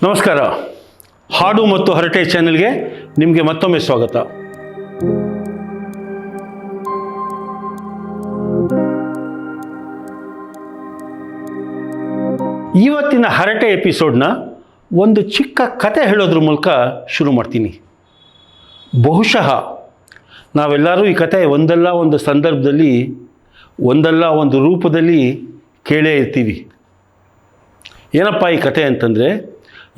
ನಮಸ್ಕಾರ. ಹಾಡು ಮತ್ತು ಹರಟೆ ಚಾನೆಲ್ಗೆ ನಿಮಗೆ ಮತ್ತೊಮ್ಮೆ ಸ್ವಾಗತ. ಇವತ್ತಿನ ಹರಟೆ ಎಪಿಸೋಡ್ನ ಒಂದು ಚಿಕ್ಕ ಕತೆ ಹೇಳೋದ್ರ ಮೂಲಕ ಶುರು ಮಾಡ್ತೀನಿ. ಬಹುಶಃ ನಾವೆಲ್ಲರೂ ಈ ಕತೆ ಒಂದಲ್ಲ ಒಂದು ಸಂದರ್ಭದಲ್ಲಿ ಒಂದಲ್ಲ ಒಂದು ರೂಪದಲ್ಲಿ ಕೇಳೇ ಇರ್ತೀವಿ. ಏನಪ್ಪ ಈ ಕತೆ ಅಂತಂದರೆ,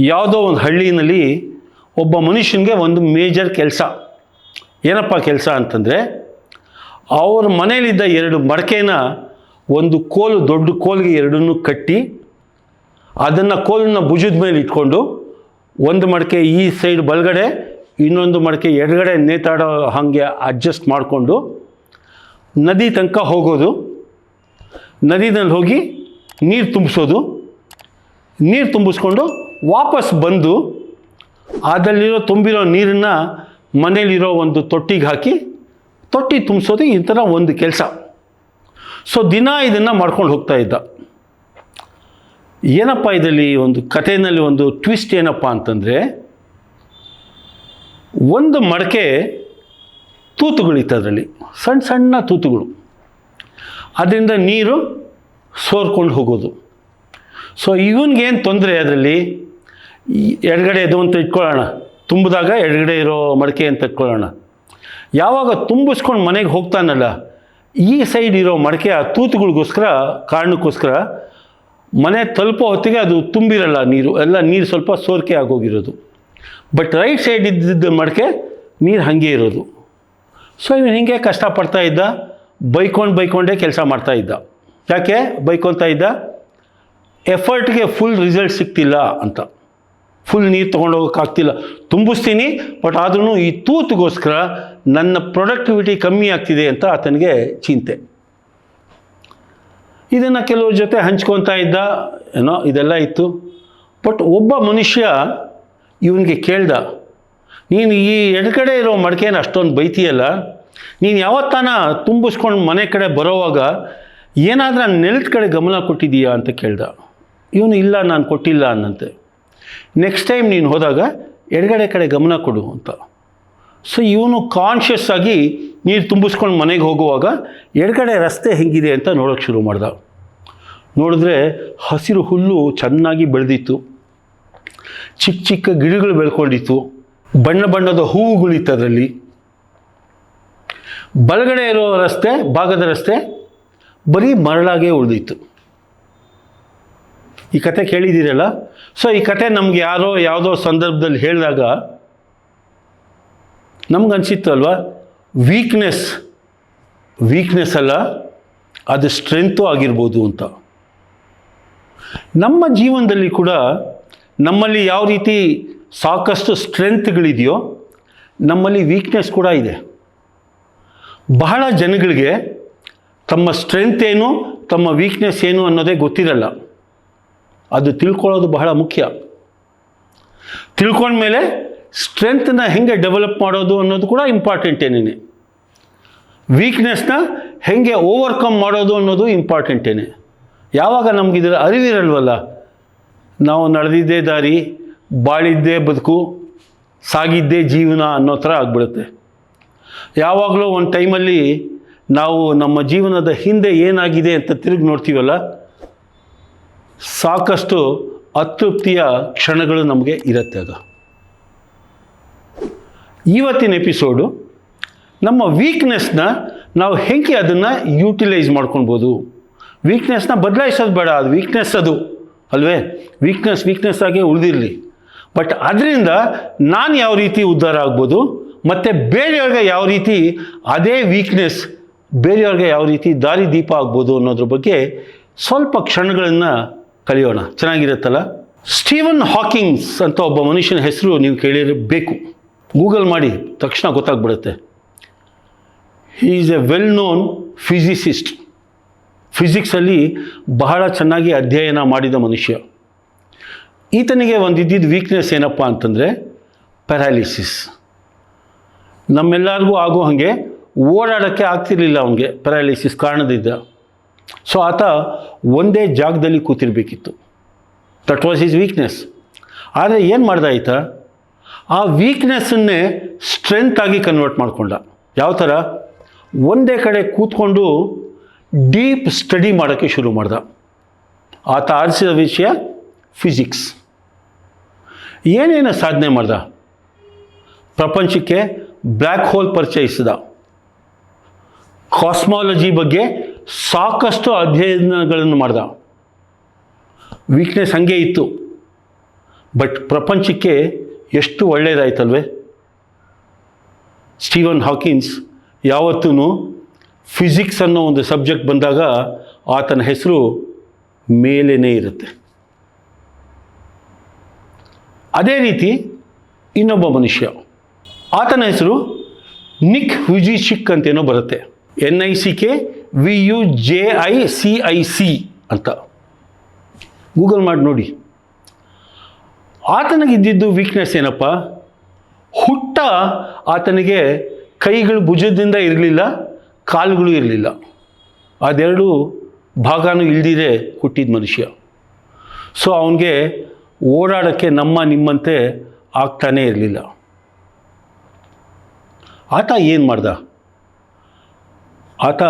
ಯಾವುದೋ ಒಂದು ಹಳ್ಳಿನಲ್ಲಿ ಒಬ್ಬ ಮನುಷ್ಯನಿಗೆ ಒಂದು ಮೇಜರ್ ಕೆಲಸ. ಏನಪ್ಪ ಕೆಲಸ ಅಂತಂದರೆ, ಅವ್ರ ಮನೇಲಿದ್ದ 2 ಮಡಕೆನ ಒಂದು ಕೋಲು, ದೊಡ್ಡ ಕೋಲಿಗೆ ಎರಡನ್ನೂ ಕಟ್ಟಿ ಅದನ್ನು ಕೋಲನ್ನ ಭುಜದ ಮೇಲೆ ಇಟ್ಕೊಂಡು ಒಂದು ಮಡಕೆ ಈ ಸೈಡ್ ಬಲಗಡೆ, ಇನ್ನೊಂದು ಮಡಕೆ ಎಡಗಡೆ ನೇತಾಡೋ ಹಾಗೆ ಅಡ್ಜಸ್ಟ್ ಮಾಡಿಕೊಂಡು ನದಿ ತನಕ ಹೋಗೋದು, ನದಿನಲ್ಲಿ ಹೋಗಿ ನೀರು ತುಂಬಿಸೋದು, ನೀರು ತುಂಬಿಸ್ಕೊಂಡು ವಾಪಸ್ ಬಂದು ಅದರಲ್ಲಿರೋ ತುಂಬಿರೋ ನೀರನ್ನು ಮನೇಲಿರೋ ಒಂದು ತೊಟ್ಟಿಗೆ ಹಾಕಿ ತೊಟ್ಟಿ ತುಂಬಿಸೋದು. ಈ ಥರ ಒಂದು ಕೆಲಸ. ಸೊ ದಿನ ಇದನ್ನು ಮಾಡ್ಕೊಂಡು ಹೋಗ್ತಾ ಇದ್ದ. ಏನಪ್ಪ ಇದರಲ್ಲಿ ಒಂದು ಕಥೆಯಲ್ಲಿ ಒಂದು ಟ್ವಿಸ್ಟ್ ಏನಪ್ಪ ಅಂತಂದರೆ, ಒಂದು ಮಡಕೆ ತೂತುಗಳಿತ್ತು, ಅದರಲ್ಲಿ ಸಣ್ಣ ಸಣ್ಣ ತೂತುಗಳು, ಅದರಿಂದ ನೀರು ಸೋರ್ಕೊಂಡು ಹೋಗೋದು. ಸೊ ಇವನಿಗೇನು ತೊಂದರೆ, ಅದರಲ್ಲಿ ಎಡಗಡೆ ಇದು ಅಂತ ಇಟ್ಕೊಳ್ಳೋಣ, ತುಂಬಿದಾಗ ಎಡಗಡೆ ಇರೋ ಮಡಕೆ ಅಂತ ಇಟ್ಕೊಳ್ಳೋಣ. ಯಾವಾಗ ತುಂಬಿಸ್ಕೊಂಡು ಮನೆಗೆ ಹೋಗ್ತಾನಲ್ಲ, ಈ ಸೈಡ್ ಇರೋ ಮಡಕೆ ಆ ತೂತುಗಳಿಗೋಸ್ಕರ ಕಾರಣಕ್ಕೋಸ್ಕರ ಮನೆ ತಲುಪೋ ಹೊತ್ತಿಗೆ ಅದು ತುಂಬಿರಲ್ಲ ನೀರು, ಎಲ್ಲ ನೀರು ಸ್ವಲ್ಪ ಸೋರಿಕೆ ಆಗೋಗಿರೋದು. ಬಟ್ ರೈಟ್ ಸೈಡ್ ಇದ್ದಿದ್ದ ಮಡಕೆ ನೀರು ಹಾಗೆ ಇರೋದು. ಸೊ ಇವನು ಹೀಗೆ ಕಷ್ಟಪಡ್ತಾ ಇದ್ದ, ಬೈಕೊಂಡೇ ಕೆಲಸ ಮಾಡ್ತಾ ಇದ್ದ. ಯಾಕೆ ಬೈಕೊತಾ ಇದ್ದ? ಎಫರ್ಟ್ಗೆ ಫುಲ್ ರಿಸಲ್ಟ್ ಸಿಗ್ತಿಲ್ಲ ಅಂತ. ಫುಲ್ ನೀರು ತೊಗೊಂಡೋಗೋಕ್ಕಾಗ್ತಿಲ್ಲ, ತುಂಬಿಸ್ತೀನಿ ಬಟ್ ಆದ್ರೂ ಈ ತೂತುಗೋಸ್ಕರ ನನ್ನ ಪ್ರೊಡಕ್ಟಿವಿಟಿ ಕಮ್ಮಿ ಆಗ್ತಿದೆ ಅಂತ ಆತನಿಗೆ ಚಿಂತೆ. ಇದನ್ನು ಕೆಲವ್ರ ಜೊತೆ ಹಂಚ್ಕೊತಾ ಇದ್ದ, ಏನೋ ಇದೆಲ್ಲ ಇತ್ತು. ಬಟ್ ಒಬ್ಬ ಮನುಷ್ಯ ಇವನಿಗೆ ಕೇಳ್ದ, ನೀನು ಈ ಎಡಗಡೆ ಇರೋ ಮಡಕೆನ ಅಷ್ಟೊಂದು ಬೈತೀಯಲ್ಲ, ನೀನು ಯಾವತ್ತಾನ ತುಂಬಿಸ್ಕೊಂಡು ಮನೆ ಕಡೆ ಬರೋವಾಗ ಏನಾದರೂ ನೆಲದ ಕಡೆ ಗಮನ ಕೊಟ್ಟಿದ್ದೀಯಾ ಅಂತ ಕೇಳ್ದ. ಇವನು ಇಲ್ಲ, ನಾನು ಕೊಟ್ಟಿಲ್ಲ ಅನ್ನಂತೆ. ನೆಕ್ಸ್ಟ್ ಟೈಮ್ ನೀನು ಹೋದಾಗ ಎಡಗಡೆ ಕಡೆ ಗಮನ ಕೊಡು ಅಂತ. ಸೊ ಇವನು ಕಾನ್ಷಿಯಸ್ ಆಗಿ ನೀರು ತುಂಬಿಸ್ಕೊಂಡು ಮನೆಗೆ ಹೋಗುವಾಗ ಎಡಗಡೆ ರಸ್ತೆ ಹೆಂಗಿದೆ ಅಂತ ನೋಡೋಕ್ಕೆ ಶುರು ಮಾಡ್ದ. ನೋಡಿದ್ರೆ ಹಸಿರು ಹುಲ್ಲು ಚೆನ್ನಾಗಿ ಬೆಳೆದಿತ್ತು, ಚಿಕ್ಕ ಚಿಕ್ಕ ಗಿಡಗಳು ಬೆಳ್ಕೊಂಡಿತ್ತು, ಬಣ್ಣ ಬಣ್ಣದ ಹೂವುಗಳಿತ್ತು ಅದರಲ್ಲಿ. ಬಲಗಡೆ ಇರೋ ರಸ್ತೆ, ಭಾಗದ ರಸ್ತೆ ಬರೀ ಮರಳಾಗೇ ಉಳಿದಿತ್ತು. ಈ ಕತೆ ಕೇಳಿದ್ದೀರಲ್ಲ. ಸೊ ಈ ಕತೆ ನಮ್ಗೆ ಯಾರೋ ಯಾವುದೋ ಸಂದರ್ಭದಲ್ಲಿ ಹೇಳಿದಾಗ ನಮಗನ್ಸಿತ್ತು ಅಲ್ವಾ, ವೀಕ್ನೆಸ್ ಅಲ್ಲ, ಅದು ಸ್ಟ್ರೆಂತು ಆಗಿರ್ಬೋದು ಅಂತ. ನಮ್ಮ ಜೀವನದಲ್ಲಿ ಕೂಡ ನಮ್ಮಲ್ಲಿ ಯಾವ ರೀತಿ ಸಾಕಷ್ಟು ಸ್ಟ್ರೆಂತ್ಗಳಿದೆಯೋ, ನಮ್ಮಲ್ಲಿ ವೀಕ್ನೆಸ್ ಕೂಡ ಇದೆ. ಬಹಳ ಜನಗಳಿಗೆ ತಮ್ಮ ಸ್ಟ್ರೆಂತ್ ಏನು, ತಮ್ಮ ವೀಕ್ನೆಸ್ ಏನು ಅನ್ನೋದೇ ಗೊತ್ತಿರಲ್ಲ. ಅದು ತಿಳ್ಕೊಳ್ಳೋದು ಬಹಳ ಮುಖ್ಯ. ತಿಳ್ಕೊಂಡ್ಮೇಲೆ ಸ್ಟ್ರೆಂತ್ನ ಹೆಂಗೆ ಡೆವಲಪ್ ಮಾಡೋದು ಅನ್ನೋದು ಕೂಡ ಇಂಪಾರ್ಟೆಂಟೇನೆ. ವೀಕ್ನೆಸ್ನ ಹೆಂಗೆ ಓವರ್ಕಮ್ ಮಾಡೋದು ಅನ್ನೋದು ಇಂಪಾರ್ಟೆಂಟೇನೆ. ಯಾವಾಗ ನಮಗಿದರ ಅರಿವಿರಲ್ವಲ್ಲ, ನಾವು ನಡೆದಿದ್ದೇ ದಾರಿ, ಬಾಳಿದ್ದೇ ಬದುಕು, ಸಾಗಿದ್ದೇ ಜೀವನ ಅನ್ನೋ ಥರ ಆಗ್ಬಿಡುತ್ತೆ. ಯಾವಾಗಲೂ ಒಂದು ಟೈಮಲ್ಲಿ ನಾವು ನಮ್ಮ ಜೀವನದ ಹಿಂದೆ ಏನಾಗಿದೆ ಅಂತ ತಿರುಗಿ ನೋಡ್ತೀವಲ್ಲ, ಸಾಕಷ್ಟು ಅತೃಪ್ತಿಯ ಕ್ಷಣಗಳು ನಮಗೆ ಇರುತ್ತೆ. ಆಗ ಇವತ್ತಿನ ಎಪಿಸೋಡು ನಮ್ಮ ವೀಕ್ನೆಸ್ನ ನಾವು ಹೇಗೆ ಅದನ್ನು ಯೂಟಿಲೈಸ್ ಮಾಡ್ಕೊಳ್ಬೋದು. ವೀಕ್ನೆಸ್ನ ಬದಲಾಯಿಸೋದು ಬೇಡ, ಅದು ವೀಕ್ನೆಸ್ ಅದು ಅಲ್ವೇ, ವೀಕ್ನೆಸ್ ಆಗೇ ಉಳಿದಿರಲಿ. ಬಟ್ ಅದರಿಂದ ನಾನು ಯಾವ ರೀತಿ ಉದ್ಧಾರ ಆಗ್ಬೋದು, ಮತ್ತು ಬೇರೆಯವ್ರಿಗೆ ಯಾವ ರೀತಿ ಅದೇ ವೀಕ್ನೆಸ್ ಬೇರೆಯವ್ರಿಗೆ ಯಾವ ರೀತಿ ದಾರಿ ದೀಪ ಆಗ್ಬೋದು ಅನ್ನೋದ್ರ ಬಗ್ಗೆ ಸ್ವಲ್ಪ ಕ್ಷಣಗಳನ್ನು ಕಲಿಯೋಣ. ಚೆನ್ನಾಗಿರುತ್ತಲ್ಲ. ಸ್ಟೀವನ್ ಹಾಕಿಂಗ್ಸ್ ಅಂತ ಒಬ್ಬ ಮನುಷ್ಯನ ಹೆಸರು ನೀವು ಕೇಳಿರಬೇಕು. ಗೂಗಲ್ ಮಾಡಿ ತಕ್ಷಣ ಗೊತ್ತಾಗ್ಬಿಡುತ್ತೆ. He is a well known physicist. ಫಿಸಿಕ್ಸಲ್ಲಿ ಬಹಳ ಚೆನ್ನಾಗಿ ಅಧ್ಯಯನ ಮಾಡಿದ ಮನುಷ್ಯ. ಈತನಿಗೆ ಒಂದಿದ್ದಿದ್ದು ವೀಕ್ನೆಸ್ ಏನಪ್ಪ ಅಂತಂದರೆ ಪ್ಯಾರಾಲಿಸಿಸ್. ನಮ್ಮೆಲ್ಲರಿಗೂ ಆಗೋ ಹಾಗೆ ಓಡಾಡೋಕ್ಕೆ ಆಗ್ತಿರ್ಲಿಲ್ಲ ಅವನಿಗೆ, ಪ್ಯಾರಾಲಿಸಿಸ್ ಕಾರಣದಿಂದ. ಸೊ ಆತ ಒಂದೇ ಜಾಗದಲ್ಲಿ ಕೂತಿರಬೇಕಿತ್ತು. That was his weakness. ಆದರೆ ಏನು ಮಾಡ್ದ ಆಯ್ತಾ, ಆ ವೀಕ್ನೆಸ್ಸನ್ನೇ ಸ್ಟ್ರೆಂತ್ ಆಗಿ ಕನ್ವರ್ಟ್ ಮಾಡಿಕೊಂಡ. ಯಾವ ಥರ? ಒಂದೇ ಕಡೆ ಕೂತ್ಕೊಂಡು ಡೀಪ್ ಸ್ಟಡಿ ಮಾಡೋಕ್ಕೆ ಶುರು ಮಾಡ್ದ. ಆತ ಆರಿಸಿದ ವಿಷಯ ಫಿಸಿಕ್ಸ್. ಏನೇನು ಸಾಧನೆ ಮಾಡ್ದ? ಪ್ರಪಂಚಕ್ಕೆ ಬ್ಲ್ಯಾಕ್ ಹೋಲ್ ಪರಿಚಯಿಸಿದ. ಕಾಸ್ಮಾಲಜಿ ಬಗ್ಗೆ ಸಾಕಷ್ಟು ಅಧ್ಯಯನಗಳನ್ನು ಮಾಡ್ದ. ವೀಕ್ನೆಸ್ ಹಾಗೆ ಇತ್ತು, ಬಟ್ ಪ್ರಪಂಚಕ್ಕೆ ಎಷ್ಟು ಒಳ್ಳೆಯದಾಯ್ತಲ್ವೇ. ಸ್ಟೀವನ್ ಹಾಕಿನ್ಸ್ ಯಾವತ್ತೂ ಫಿಸಿಕ್ಸ್ ಅನ್ನೋ ಒಂದು ಸಬ್ಜೆಕ್ಟ್ ಬಂದಾಗ ಆತನ ಹೆಸರು ಮೇಲೇ ಇರುತ್ತೆ. ಅದೇ ರೀತಿ ಇನ್ನೊಬ್ಬ ಮನುಷ್ಯ, ಆತನ ಹೆಸರು ನಿಕ್ ವ್ಯುಜಿಚಿಕ್ ಅಂತೇನೋ ಬರುತ್ತೆ. NICK VUJICIC ಅಂತ ಗೂಗಲ್ ಮಾಡಿ ನೋಡಿ. ಆತನಿಗಿದ್ದಿದ್ದು ವೀಕ್ನೆಸ್ ಏನಪ್ಪ? ಹುಟ್ಟ ಆತನಿಗೆ ಕೈಗಳು ಭುಜದಿಂದ ಇರಲಿಲ್ಲ, ಕಾಲುಗಳು ಇರಲಿಲ್ಲ. ಅದೆರಡು ಭಾಗನೂ ಇಲ್ದಿರೆ ಹುಟ್ಟಿದ ಮನುಷ್ಯ. ಸೊ ಅವನಿಗೆ ಓಡಾಡೋಕ್ಕೆ ನಿಮ್ಮಂತೆ ಆಗ್ತಾನೇ ಇರಲಿಲ್ಲ. ಆತ ಏನು ಮಾಡ್ದ? ಆತ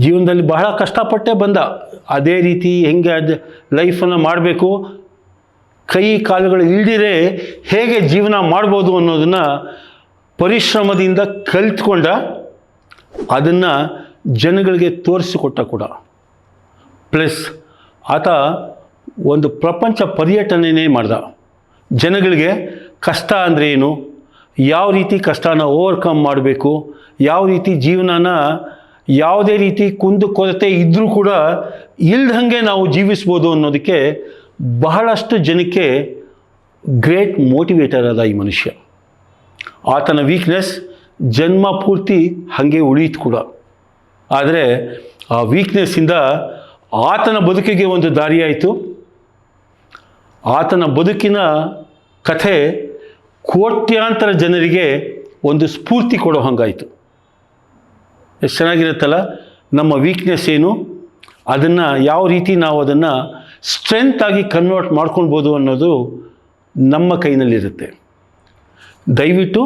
ಜೀವನದಲ್ಲಿ ಬಹಳ ಕಷ್ಟಪಟ್ಟೇ ಬಂದ. ಅದೇ ರೀತಿ ಹೆಂಗೆ ಲೈಫನ್ನು ಮಾಡಬೇಕು, ಕೈ ಕಾಲುಗಳು ಇಲ್ದಿರೆ ಹೇಗೆ ಜೀವನ ಮಾಡ್ಬೋದು ಅನ್ನೋದನ್ನು ಪರಿಶ್ರಮದಿಂದ ಕಲಿತ್ಕೊಂಡ. ಅದನ್ನು ಜನಗಳಿಗೆ ತೋರಿಸಿಕೊಟ್ಟ ಕೂಡ. ಪ್ಲಸ್ ಆತ ಒಂದು ಪ್ರಪಂಚ ಪರ್ಯಟನೆಯೇ ಮಾಡ್ದ. ಜನಗಳಿಗೆ ಕಷ್ಟ ಅಂದರೆ ಏನು, ಯಾವ ರೀತಿ ಕಷ್ಟನ ಓವರ್ಕಮ್ ಮಾಡಬೇಕು, ಯಾವ ರೀತಿ ಜೀವನನ ಯಾವುದೇ ರೀತಿ ಕುಂದು ಕೊರತೆ ಇದ್ದರೂ ಕೂಡ ಇಲ್ದಂಗೆ ನಾವು ಜೀವಿಸ್ಬೋದು ಅನ್ನೋದಕ್ಕೆ ಬಹಳಷ್ಟು ಜನಕ್ಕೆ ಗ್ರೇಟ್ ಮೋಟಿವೇಟರ್ ಆದ ಈ ಮನುಷ್ಯ. ಆತನ ವೀಕ್ನೆಸ್ ಜನ್ಮ ಪೂರ್ತಿ ಹಾಗೆ ಉಳಿಯಿತು ಕೂಡ. ಆದರೆ ಆ ವೀಕ್ನೆಸ್ಸಿಂದ ಆತನ ಬದುಕಿಗೆ ಒಂದು ದಾರಿಯಾಯಿತು. ಆತನ ಬದುಕಿನ ಕಥೆ ಕೋಟ್ಯಾಂತರ ಜನರಿಗೆ ಒಂದು ಸ್ಫೂರ್ತಿ ಕೊಡೋ ಹಾಗಾಯಿತು. ಎಷ್ಟು ಚೆನ್ನಾಗಿರುತ್ತಲ್ಲ. ನಮ್ಮ ವೀಕ್ನೆಸ್ ಏನು, ಅದನ್ನು ಯಾವ ರೀತಿ ನಾವು ಅದನ್ನು ಸ್ಟ್ರೆಂತ್ ಆಗಿ ಕನ್ವರ್ಟ್ ಮಾಡ್ಕೊಳ್ಬೋದು ಅನ್ನೋದು ನಮ್ಮ ಕೈನಲ್ಲಿರುತ್ತೆ. ದಯವಿಟ್ಟು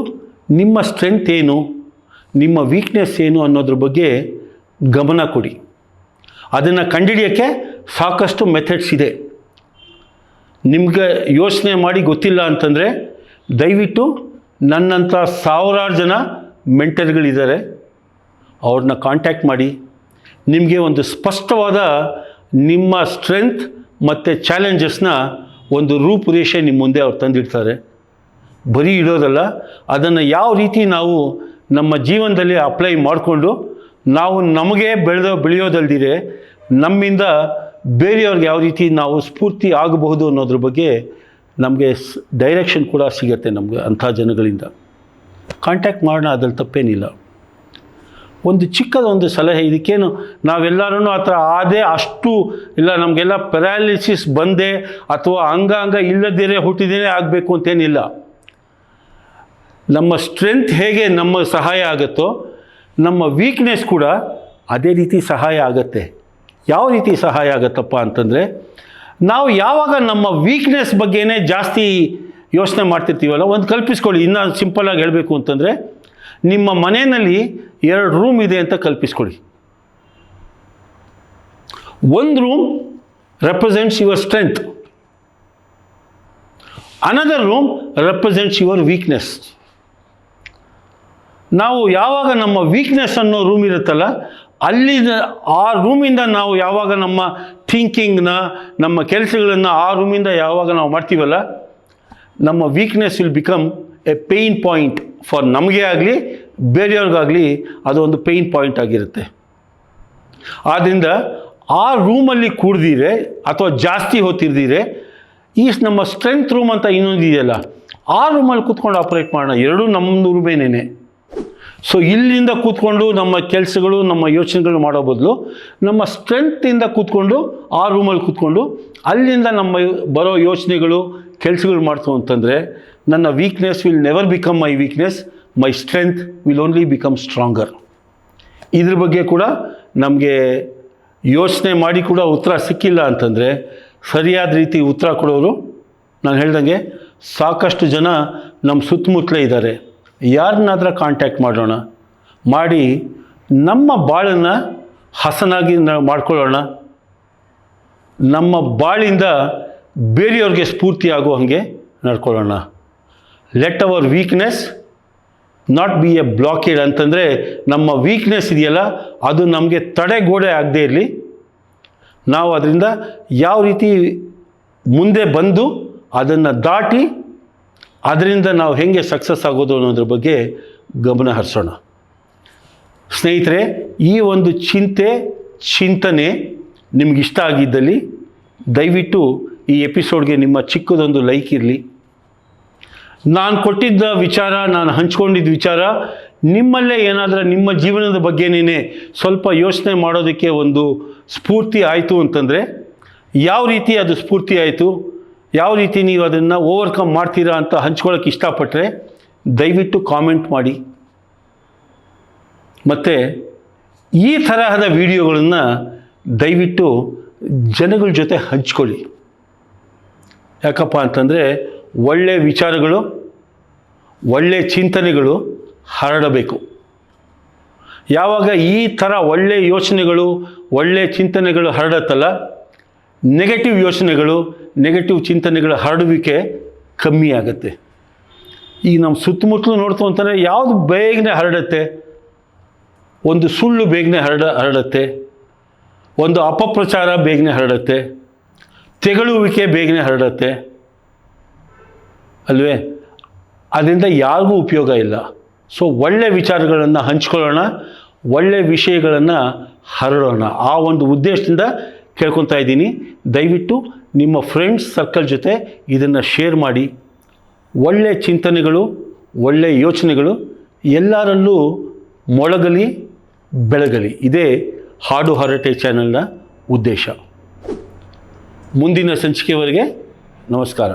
ನಿಮ್ಮ ಸ್ಟ್ರೆಂತ್ ಏನು, ನಿಮ್ಮ ವೀಕ್ನೆಸ್ ಏನು ಅನ್ನೋದ್ರ ಬಗ್ಗೆ ಗಮನ ಕೊಡಿ. ಅದನ್ನು ಕಂಡುಹಿಡಿಯೋಕ್ಕೆ ಸಾಕಷ್ಟು ಮೆಥಡ್ಸ್ ಇದೆ. ನಿಮಗೆ ಯೋಚನೆ ಮಾಡಿ ಗೊತ್ತಿಲ್ಲ ಅಂತಂದರೆ ದಯವಿಟ್ಟು ನನ್ನಂಥ ಸಾವಿರಾರು ಜನ ಮೆಂಟರ್ಗಳಿದ್ದಾರೆ, ಅವ್ರನ್ನ ಕಾಂಟ್ಯಾಕ್ಟ್ ಮಾಡಿ. ನಿಮಗೆ ಒಂದು ಸ್ಪಷ್ಟವಾದ ನಿಮ್ಮ ಸ್ಟ್ರೆಂತ್ ಮತ್ತು ಚಾಲೆಂಜಸ್ನ ಒಂದು ರೂಪುರೇಷೆ ನಿಮ್ಮ ಮುಂದೆ ಅವ್ರು ತಂದಿಡ್ತಾರೆ. ಬರೀ ಇಡೋದಲ್ಲ, ಅದನ್ನು ಯಾವ ರೀತಿ ನಾವು ನಮ್ಮ ಜೀವನದಲ್ಲಿ ಅಪ್ಲೈ ಮಾಡಿಕೊಂಡು ನಾವು ನಮಗೆ ಬೆಳೆಯೋದಲ್ದಿರೆ ನಮ್ಮಿಂದ ಬೇರೆಯವ್ರಿಗೆ ಯಾವ ರೀತಿ ನಾವು ಸ್ಫೂರ್ತಿ ಆಗಬಹುದು ಅನ್ನೋದ್ರ ಬಗ್ಗೆ ನಮಗೆ ಡೈರೆಕ್ಷನ್ ಕೂಡ ಸಿಗುತ್ತೆ ನಮಗೆ ಅಂಥ ಜನಗಳಿಂದ. ಕಾಂಟ್ಯಾಕ್ಟ್ ಮಾಡೋಣ, ಅದ್ರಲ್ಲಿ ತಪ್ಪೇನಿಲ್ಲ. ಒಂದು ಚಿಕ್ಕದೊಂದು ಸಲಹೆ, ಇದಕ್ಕೇನು ನಾವೆಲ್ಲರೂ ಆ ಥರ ಆದೇ ಅಷ್ಟು ಇಲ್ಲ, ನಮಗೆಲ್ಲ ಪ್ಯಾರಾಲಿಸಿಸ್ ಬಂದೆ ಅಥವಾ ಅಂಗಾಂಗ ಇಲ್ಲದಿರೇ ಹುಟ್ಟಿದೇನೆ ಆಗಬೇಕು ಅಂತೇನಿಲ್ಲ. ನಮ್ಮ ಸ್ಟ್ರೆಂತ್ ಹೇಗೆ ನಮ್ಮ ಸಹಾಯ ಆಗುತ್ತೋ ನಮ್ಮ ವೀಕ್ನೆಸ್ ಕೂಡ ಅದೇ ರೀತಿ ಸಹಾಯ ಆಗುತ್ತೆ. ಯಾವ ರೀತಿ ಸಹಾಯ ಆಗುತ್ತಪ್ಪ ಅಂತಂದರೆ, ನಾವು ಯಾವಾಗ ನಮ್ಮ ವೀಕ್ನೆಸ್ ಬಗ್ಗೆನೇ ಜಾಸ್ತಿ ಯೋಚನೆ ಮಾಡ್ತಿರ್ತೀವಲ್ಲ, ಒಂದು ಕಲ್ಪಿಸ್ಕೊಳ್ಳಿ. ಇನ್ನೂ ಸಿಂಪಲ್ಲಾಗಿ ಹೇಳಬೇಕು ಅಂತಂದರೆ, ನಿಮ್ಮ ಮನೆಯಲ್ಲಿ 2 ರೂಮ್ ಇದೆ ಅಂತ ಕಲ್ಪಿಸ್ಕೊಳ್ಳಿ. ಒಂದು room represents your strength, another room represents your weakness. ನಾವು ಯಾವಾಗ ನಮ್ಮ ವೀಕ್ನೆಸ್ ಅನ್ನೋ ರೂಮ್ ಇರುತ್ತಲ್ಲ, ಆ ರೂಮಿಂದ ನಾವು ಯಾವಾಗ ನಮ್ಮ ಥಿಂಕಿಂಗ್ನ, ನಮ್ಮ ಕೆಲಸಗಳನ್ನು ಆ ರೂಮಿಂದ ಯಾವಾಗ ನಾವು ಮಾಡ್ತೀವಲ್ಲ, ನಮ್ಮ weakness will become A pain point for ನಮಗೆ ಆಗಲಿ ಬೇರೆಯವ್ರಿಗಾಗಲಿ. ಅದು ಒಂದು ಪೇಯ್ನ್ ಪಾಯಿಂಟ್ ಆಗಿರುತ್ತೆ. ಆದ್ದರಿಂದ ಆ ರೂಮಲ್ಲಿ ಕೂಡ್ದಿರೆ ಅಥವಾ ಜಾಸ್ತಿ ಹೊತ್ತಿರ್ದಿರೆ ನಮ್ಮ ಸ್ಟ್ರೆಂತ್ ರೂಮ್ ಅಂತ ಇನ್ನೊಂದು ಇದೆಯಲ್ಲ, ಆ ರೂಮಲ್ಲಿ ಕೂತ್ಕೊಂಡು ಆಪ್ರೇಟ್ ಮಾಡೋಣ. ಎರಡೂ ನಮ್ಮ ರೂಮೇನೇ. ಸೊ ಇಲ್ಲಿಂದ ಕೂತ್ಕೊಂಡು ನಮ್ಮ ಕೆಲಸಗಳು, ನಮ್ಮ ಯೋಚನೆಗಳು ಮಾಡೋ ಬದಲು ನಮ್ಮ ಸ್ಟ್ರೆಂತಿಂದ ಕೂತ್ಕೊಂಡು ಆ ರೂಮಲ್ಲಿ ಕೂತ್ಕೊಂಡು ಅಲ್ಲಿಂದ ನಮ್ಮ ಬರೋ ಯೋಚನೆಗಳು, ಕೆಲಸಗಳು ಮಾಡ್ತು ಅಂತಂದರೆ ನನ್ನ weakness will never become my weakness, my strength will only become stronger. ಇದ್ರ ಬಗ್ಗೆ ಕೂಡ ನಮಗೆ ಯೋಚನೆ ಮಾಡಿ ಕೂಡ ಉತ್ತರ ಸಿಕ್ಕಿಲ್ಲ ಅಂತಂದರೆ, ಸರಿಯಾದ ರೀತಿ ಉತ್ತರ ಕೊಡೋರು ನಾನು ಹೇಳ್ದಂಗೆ ಸಾಕಷ್ಟು ಜನ ನಮ್ಮ ಸುತ್ತಮುತ್ತಲೇ ಇದ್ದಾರೆ. ಯಾರನ್ನಾದ್ರೂ ಕಾಂಟ್ಯಾಕ್ಟ್ ಮಾಡೋಣ, ಮಾಡಿ ನಮ್ಮ ಬಾಳನ್ನು ಹಸನಾಗಿ ನಾವು ಮಾಡ್ಕೊಳ್ಳೋಣ. ನಮ್ಮ ಬಾಳಿಂದ ಬೇರೆಯವ್ರಿಗೆ ಸ್ಫೂರ್ತಿ ಆಗೋ ಹಾಗೆ ನಡ್ಕೊಳ್ಳೋಣ. Let our weakness not be a blockade ಅಂತಂದರೆ ನಮ್ಮ ವೀಕ್ನೆಸ್ ಇದೆಯಲ್ಲ ಅದು ನಮಗೆ ತಡೆಗೋಡೆ ಆಗದೇ ಇರಲಿ. ನಾವು ಅದರಿಂದ ಯಾವ ರೀತಿ ಮುಂದೆ ಬಂದು ಅದನ್ನು ದಾಟಿ ಅದರಿಂದ ನಾವು ಹೇಗೆ ಸಕ್ಸಸ್ ಆಗೋದು ಅನ್ನೋದ್ರ ಬಗ್ಗೆ ಗಮನ ಹರಿಸೋಣ. ಸ್ನೇಹಿತರೆ, ಈ ಒಂದು ಚಿಂತನೆ ನಿಮಗಿಷ್ಟ ಆಗಿದ್ದಲ್ಲಿ ದಯವಿಟ್ಟು ಈ ಎಪಿಸೋಡ್ಗೆ ನಿಮ್ಮ ಚಿಕ್ಕದೊಂದು ಲೈಕ್ ಇರಲಿ. ನಾನು ಕೊಟ್ಟಿದ್ದ ವಿಚಾರ, ನಾನು ಹಂಚ್ಕೊಂಡಿದ್ದ ವಿಚಾರ ನಿಮ್ಮಲ್ಲೇ ಏನಾದರೂ ನಿಮ್ಮ ಜೀವನದ ಬಗ್ಗೆನೇ ಸ್ವಲ್ಪ ಯೋಚನೆ ಮಾಡೋದಕ್ಕೆ ಒಂದು ಸ್ಫೂರ್ತಿ ಆಯಿತು ಅಂತಂದರೆ, ಯಾವ ರೀತಿ ಅದು ಸ್ಫೂರ್ತಿ ಆಯಿತು, ಯಾವ ರೀತಿ ನೀವು ಅದನ್ನು ಓವರ್ಕಮ್ ಮಾಡ್ತೀರಾ ಅಂತ ಹಂಚ್ಕೊಳ್ಳೋಕೆ ಇಷ್ಟಪಟ್ಟರೆ ದಯವಿಟ್ಟು ಕಾಮೆಂಟ್ ಮಾಡಿ. ಮತ್ತು ಈ ತರಹದ ವಿಡಿಯೋಗಳನ್ನು ದಯವಿಟ್ಟು ಜನಗಳ ಜೊತೆ ಹಂಚ್ಕೊಳ್ಳಿ. ಯಾಕಪ್ಪ ಅಂತಂದರೆ ಒಳ್ಳೆಯ ವಿಚಾರಗಳು, ಒಳ್ಳೆಯ ಚಿಂತನೆಗಳು ಹರಡಬೇಕು. ಯಾವಾಗ ಈ ಥರ ಒಳ್ಳೆಯ ಯೋಚನೆಗಳು, ಒಳ್ಳೆಯ ಚಿಂತನೆಗಳು ಹರಡತ್ತಲ್ಲ, ನೆಗೆಟಿವ್ ಯೋಚನೆಗಳು, ನೆಗೆಟಿವ್ ಚಿಂತನೆಗಳ ಹರಡುವಿಕೆ ಕಮ್ಮಿ ಆಗುತ್ತೆ. ಈಗ ನಮ್ಮ ಸುತ್ತಮುತ್ತಲು ನೋಡ್ತು ಅಂತಂದರೆ ಯಾವುದು ಬೇಗನೆ ಹರಡುತ್ತೆ? ಒಂದು ಸುಳ್ಳು ಬೇಗನೆ ಹರಡುತ್ತೆ, ಒಂದು ಅಪಪ್ರಚಾರ ಬೇಗನೆ ಹರಡುತ್ತೆ, ತೆಗಳುವಿಕೆ ಬೇಗನೆ ಹರಡುತ್ತೆ ಅಲ್ವೇ? ಅದರಿಂದ ಯಾರಿಗೂ ಉಪಯೋಗ ಇಲ್ಲ. ಸೊ ಒಳ್ಳೆಯ ವಿಚಾರಗಳನ್ನು ಹಂಚ್ಕೊಳ್ಳೋಣ, ಒಳ್ಳೆಯ ವಿಷಯಗಳನ್ನು ಹರಡೋಣ. ಆ ಒಂದು ಉದ್ದೇಶದಿಂದ ಕೇಳ್ಕೊತಾ ಇದ್ದೀನಿ. ದಯವಿಟ್ಟು ನಿಮ್ಮ ಫ್ರೆಂಡ್ಸ್ ಸರ್ಕಲ್ ಜೊತೆ ಇದನ್ನು ಶೇರ್ ಮಾಡಿ. ಒಳ್ಳೆಯ ಚಿಂತನೆಗಳು, ಒಳ್ಳೆಯ ಯೋಚನೆಗಳು ಎಲ್ಲರಲ್ಲೂ ಮೊಳಗಲಿ, ಬೆಳಗಲಿ. ಇದೇ ಹಾಡು ಹರಟೆ ಚಾನೆಲ್ನ ಉದ್ದೇಶ. ಮುಂದಿನ ಸಂಚಿಕೆವರೆಗೆ ನಮಸ್ಕಾರ.